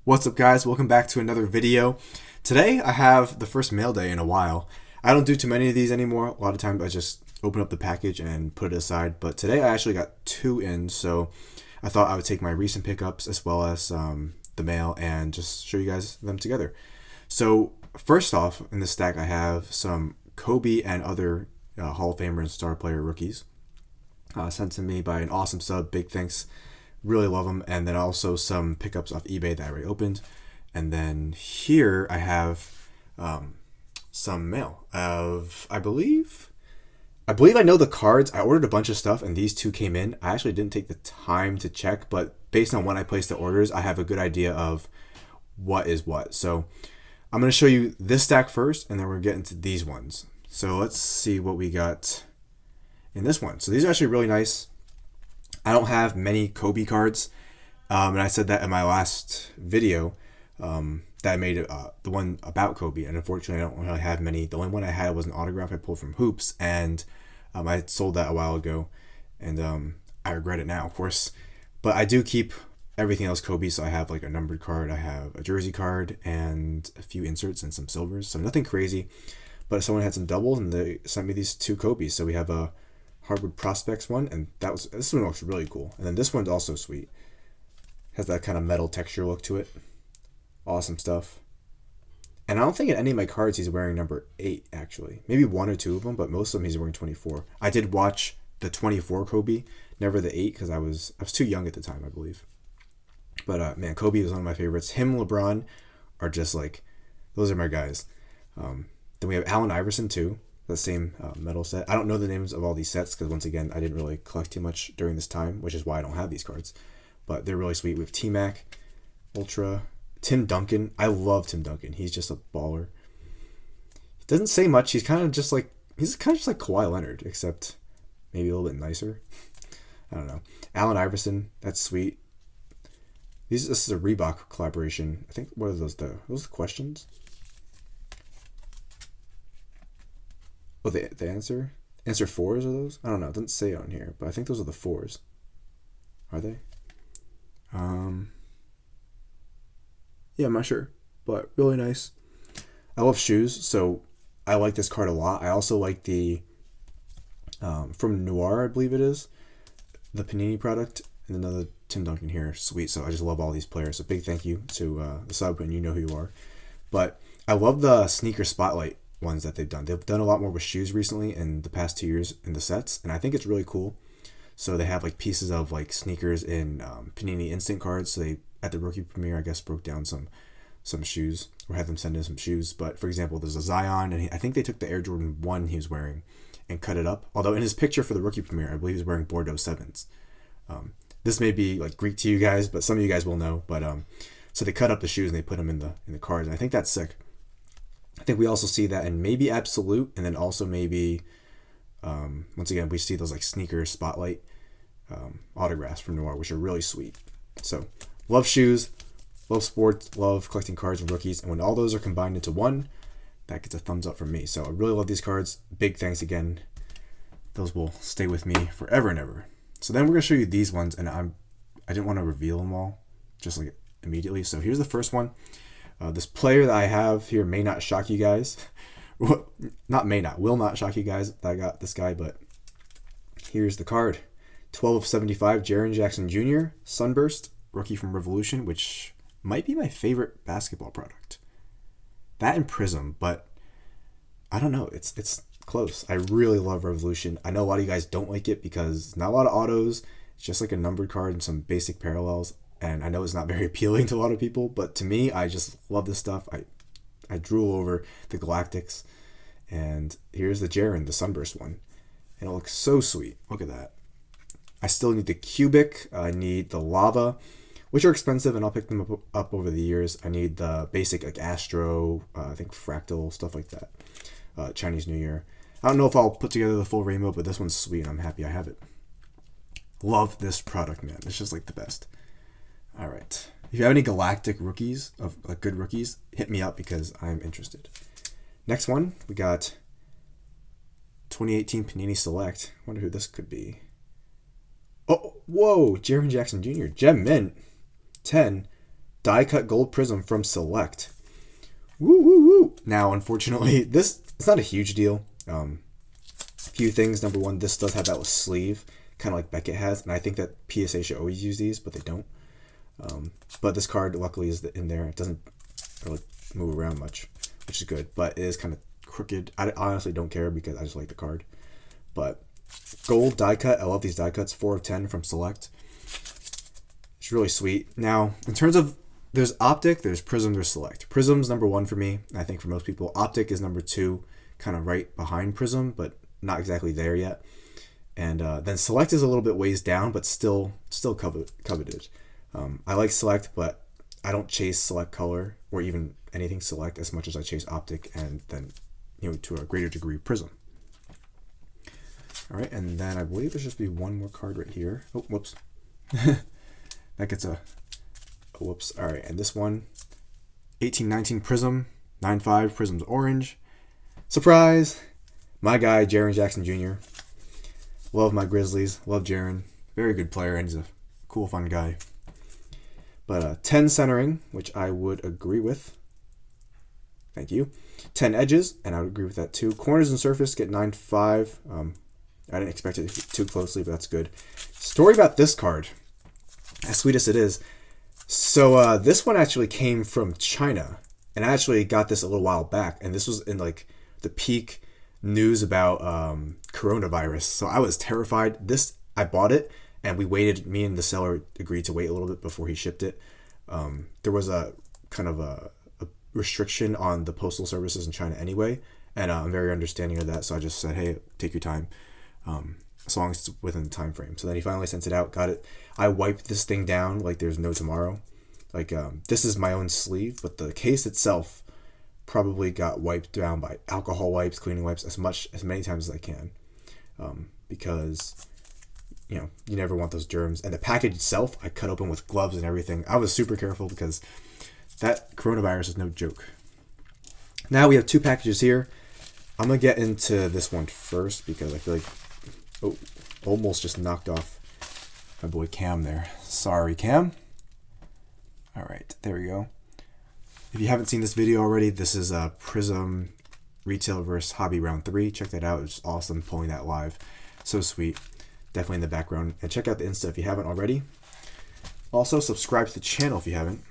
What's up, guys? Welcome back to another video. Today I have the first mail day in a while. I don't do too many of these anymore. A lot of times I just open up the package and put it aside, but today I actually got two in, so I thought I would take my recent pickups as well as the mail and just show you guys them together. So first off, in this stack I have some Kobe and other Hall of Famer and star player rookies sent to me by an awesome sub. Big thanks. Really love them. And then also some pickups off eBay that I already opened. And then here I have some mail of, I believe I know the cards. I ordered a bunch of stuff and these two came in. I actually didn't take the time to check, but based on when I placed the orders, I have a good idea of what is what. So I'm going to show you this stack first, and then we're getting to these ones. So let's see what we got in this one. So these are actually really nice. I don't have many Kobe cards, and I said that in my last video that I made the one about Kobe, and unfortunately I don't really have many. The only one I had was an autograph I pulled from Hoops, and I sold that a while ago, and I regret it now, of course. But I do keep everything else Kobe, so I have like a numbered card, I have a jersey card, and a few inserts and some silvers, so nothing crazy. But someone had some doubles, and they sent me these two Kobe's, so we have a Hardwood Prospects one, and this one looks really cool. And then this one's also sweet. Has that kind of metal texture look to it. Awesome stuff. And I don't think in any of my cards he's wearing number 8, actually. Maybe one or two of them, but most of them he's wearing 24. I did watch the 24 Kobe, never the 8, because I was too young at the time, I believe. But man, Kobe was one of my favorites. Him, LeBron are just like, those are my guys. Then we have Allen Iverson too. The same metal set. I don't know the names of all these sets because, once again, I didn't really collect too much during this time, which is why I don't have these cards. But they're really sweet. We have T-Mac, Ultra, Tim Duncan. I love Tim Duncan. He's just a baller. He doesn't say much. He's kind of just like Kawhi Leonard, except maybe a little bit nicer. I don't know. Allen Iverson. That's sweet. This is a Reebok collaboration. I think, what are those? Those the questions? Oh, the answer? Answer 4s are those? I don't know. It doesn't say on here, but I think those are the 4s. Are they? Yeah, I'm not sure, but really nice. I love shoes, so I like this card a lot. I also like the from Noir, I believe it is, the Panini product, and another Tim Duncan here. Sweet. So I just love all these players. So big thank you to the sub, and you know who you are. But I love the sneaker spotlight ones that they've done. They've done a lot more with shoes recently in the past 2 years in the sets, and I think it's really cool. So they have like pieces of like sneakers in Panini instant cards. So they, at the rookie premiere, I guess, broke down some shoes, or had them send in some shoes. But for example, there's a Zion, and I think they took the Air Jordan 1 he was wearing and cut it up. Although in his picture for the rookie premiere, I believe he's wearing Bordeaux 7s. This may be like Greek to you guys, but some of you guys will know. But so they cut up the shoes and they put them in the cards, and I think that's sick. I think we also see that in maybe Absolute, and then also maybe, once again, we see those like sneaker spotlight autographs from Noir, which are really sweet. So, love shoes, love sports, love collecting cards and rookies, and when all those are combined into one, that gets a thumbs up from me. So, I really love these cards. Big thanks again. Those will stay with me forever and ever. So then we're going to show you these ones, and I didn't want to reveal them all just like immediately. So, here's the first one. This player that I have here may not shock you guys. Will not shock you guys that I got this guy, but here's the card. 12 of 75, Jaren Jackson Jr., Sunburst, rookie from Revolution, which might be my favorite basketball product. That and Prism, but I don't know. It's close. I really love Revolution. I know a lot of you guys don't like it because not a lot of autos. It's just like a numbered card and some basic parallels. And I know it's not very appealing to a lot of people, but to me, I just love this stuff. I drool over the Galactics. And here's the Jaren, the Sunburst one. And it looks so sweet. Look at that. I still need the Cubic. I need the Lava, which are expensive, and I'll pick them up over the years. I need the basic like Astro, I think Fractal, stuff like that. Chinese New Year. I don't know if I'll put together the full rainbow, but this one's sweet, and I'm happy I have it. Love this product, man. It's just like the best. All right. If you have any Galactic rookies, of like good rookies, hit me up because I'm interested. Next one, we got 2018 Panini Select. Wonder who this could be. Oh, whoa, Jaren Jackson Jr. Gem Mint 10 die cut gold prism from Select. Woo woo woo. Now, unfortunately, it's not a huge deal. Few things. Number one, this does have that sleeve, kind of like Beckett has, and I think that PSA should always use these, but they don't. But this card, luckily, is in there. It doesn't really move around much, which is good, but it is kind of crooked. I honestly don't care because I just like the card. But gold die cut, I love these die cuts. 4 of 10 from Select. It's really sweet. Now, in terms of, there's Optic, there's Prism, there's Select. Prism's number 1 for me, I think for most people. Optic is number 2, kind of right behind Prism, but not exactly there yet. And then Select is a little bit ways down, but still coveted. I like Select, but I don't chase Select color or even anything Select as much as I chase Optic and then, to a greater degree, Prism. All right, and then I believe there should be one more card right here. Oh, whoops. That gets a whoops. All right, and this one, 1819 Prism, 9.5 Prism's orange. Surprise! My guy, Jaren Jackson Jr. Love my Grizzlies. Love Jaren. Very good player, and he's a cool, fun guy. But 10 centering, which I would agree with. Thank you. 10 edges, and I would agree with that too. Corners and surface get 9.5. I didn't expect it too closely, but that's good. Story about this card, as sweet as it is. So this one actually came from China, and I actually got this a little while back, and this was in like the peak news about coronavirus. So I was terrified. I bought it, and we waited. Me and the seller agreed to wait a little bit before he shipped it. There was a kind of a restriction on the postal services in China anyway, and I'm very understanding of that. So I just said, hey, take your time, as long as it's within the time frame. So then he finally sent it out, got it. I wiped this thing down like there's no tomorrow. Like this is my own sleeve, but the case itself probably got wiped down by alcohol wipes, cleaning wipes, as many times as I can, because you never want those germs. And the package itself, I cut open with gloves and everything. I was super careful because that coronavirus is no joke. Now we have 2 packages here. I'm gonna get into this one first because I feel like almost just knocked off my boy Cam there. Sorry, Cam. All right, there we go. If you haven't seen this video already, this is a Prism Retail vs. Hobby Round 3. Check that out. It's awesome pulling that live. So sweet. Definitely in the background. And check out the Insta if you haven't already. Also, subscribe to the channel if you haven't.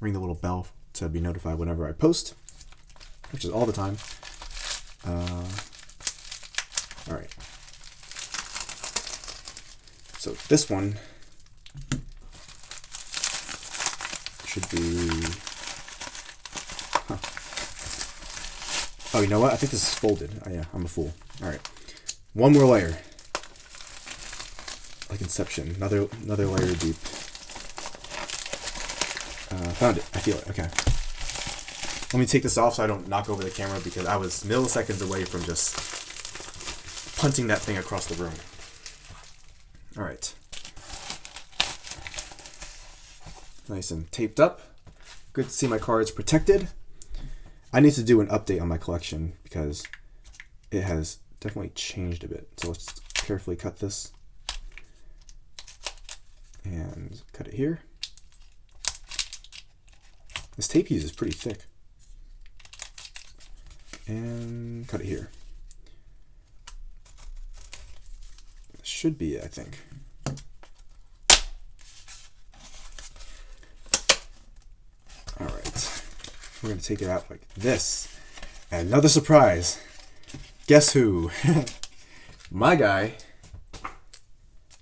Ring the little bell to be notified whenever I post, which is all the time. All right. So this one should be... Oh, you know what? I think this is folded. Oh, yeah, I'm a fool. All right. One more layer. Like Inception. Another layer deep. Found it. I feel it. Okay. Let me take this off so I don't knock over the camera because I was milliseconds away from just punting that thing across the room. All right. Nice and taped up. Good to see my cards protected. I need to do an update on my collection because it has definitely changed a bit. So let's carefully cut this and cut it here. This tape piece is pretty thick. And cut it here. This should be it, I think. All right. We're going to take it out like this. And another surprise. Guess who? My guy,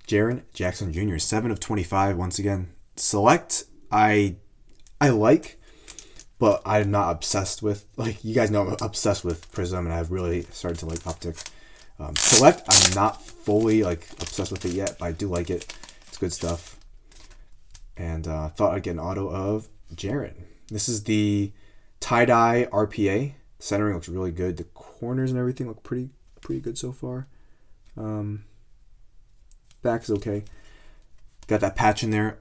Jaren Jackson Jr. 7 of 25 once again. Select, I like, but I'm not obsessed with. Like, you guys know I'm obsessed with Prism, and I've really started to like Optic. Select, I'm not fully like obsessed with it yet, but I do like it. It's good stuff. And thought I'd get an auto of Jaren. This is the tie-dye RPA. Centering looks really good. The corners and everything look pretty good so far. Back is okay. Got that patch in there.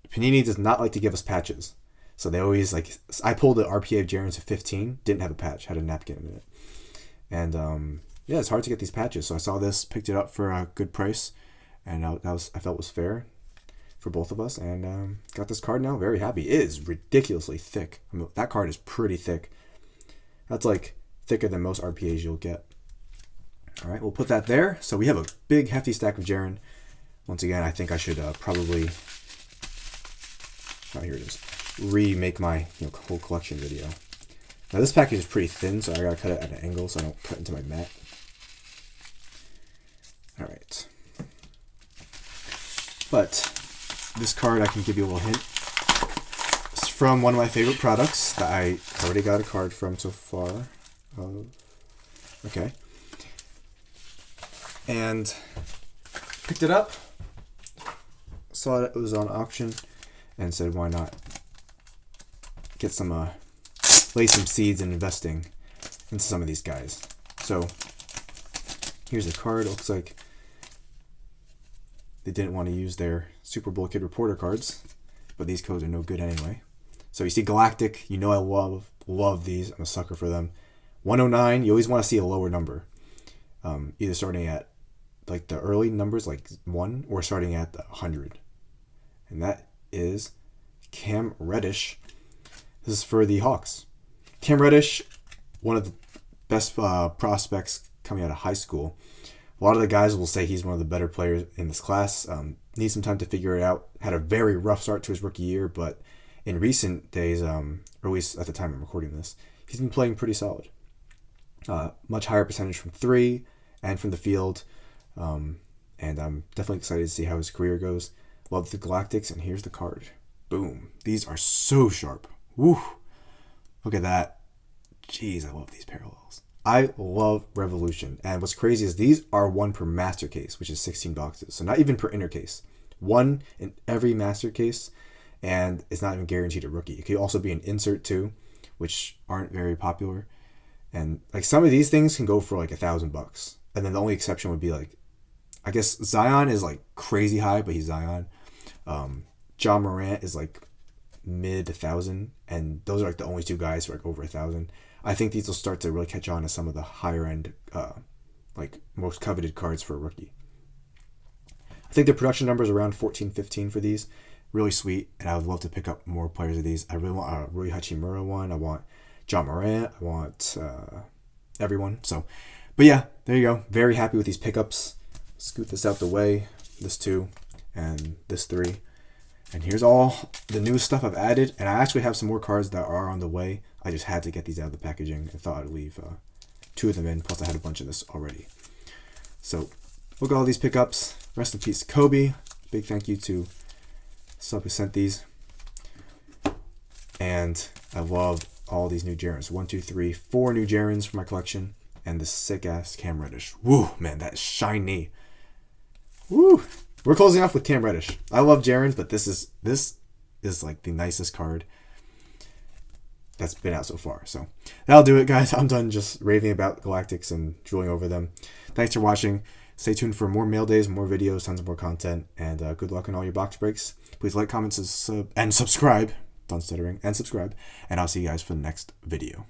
Panini does not like to give us patches. So they always like, I pulled the RPA of Jaren's to 15, didn't have a patch, had a napkin in it. And yeah, it's hard to get these patches. So I saw this, picked it up for a good price, and I felt was fair. for both of us, and got this card now. Very happy. It is ridiculously thick. I mean, that card is pretty thick. That's like thicker than most RPAs you'll get. All right, we'll put that there. So we have a big, hefty stack of Jaren. Once again, I think I should probably, here it is, remake my whole collection video. Now this package is pretty thin, so I gotta cut it at an angle so I don't cut into my mat. All right. But this card, I can give you a little hint. It's from one of my favorite products that I already got a card from so far. Okay. And picked it up, saw it was on auction, and said, why not get some, lay some seeds in investing into some of these guys. So here's the card. It looks like they didn't want to use their Super Bowl Kid Reporter cards, but these codes are no good anyway. So you see Galactic, I love these. I'm a sucker for them. 109, you always want to see a lower number. Either starting at like the early numbers, like 1, or starting at 100. And that is Cam Reddish. This is for the Hawks. Cam Reddish, one of the best prospects coming out of high school. A lot of the guys will say he's one of the better players in this class. Needs some time to figure it out. Had a very rough start to his rookie year, but in recent days, or at least at the time I'm recording this, he's been playing pretty solid. Much higher percentage from 3 and from the field. And I'm definitely excited to see how his career goes. Love the Galactics, and here's the card. Boom. These are so sharp. Woo. Look at that. Jeez, I love these parallels. I love Revolution. And what's crazy is these are 1 per master case, which is 16 boxes. So not even per inner case. 1 in every master case, and it's not even guaranteed a rookie. It could also be an insert too, which aren't very popular. And like some of these things can go for like $1,000. And then the only exception would be like, I guess Zion is like crazy high, but he's Zion. John Morant is like mid 1,000, and those are like the only 2 guys who are like over 1,000. I think these will start to really catch on as some of the higher end, like most coveted cards for a rookie. I think the production numbers are around 14, 15 for these. Really sweet, and I would love to pick up more players of these. I really want a Rui Hachimura one. I want John Morant. I want everyone. So, but yeah, there you go. Very happy with these pickups. Scoot this out the way. This 2 and this 3. And here's all the new stuff I've added. And I actually have some more cards that are on the way. I just had to get these out of the packaging. I thought I'd leave 2 of them in. Plus I had a bunch of this already. So look at all these pickups. Rest in peace, Kobe. Big thank you to sub who sent these. And I love all these new Jarens. 1, 2, 3, 4 new Jarens for my collection. And this sick ass Cam Reddish. Woo, man, that is shiny. Woo. We're closing off with Cam Reddish. I love Jaren's, but this is like the nicest card that's been out so far. So that'll do it, guys. I'm done just raving about Galactics and drooling over them. Thanks for watching. Stay tuned for more mail days, more videos, tons of more content, and good luck on all your box breaks. Please like, comment, and subscribe. Done stuttering. And subscribe. And I'll see you guys for the next video.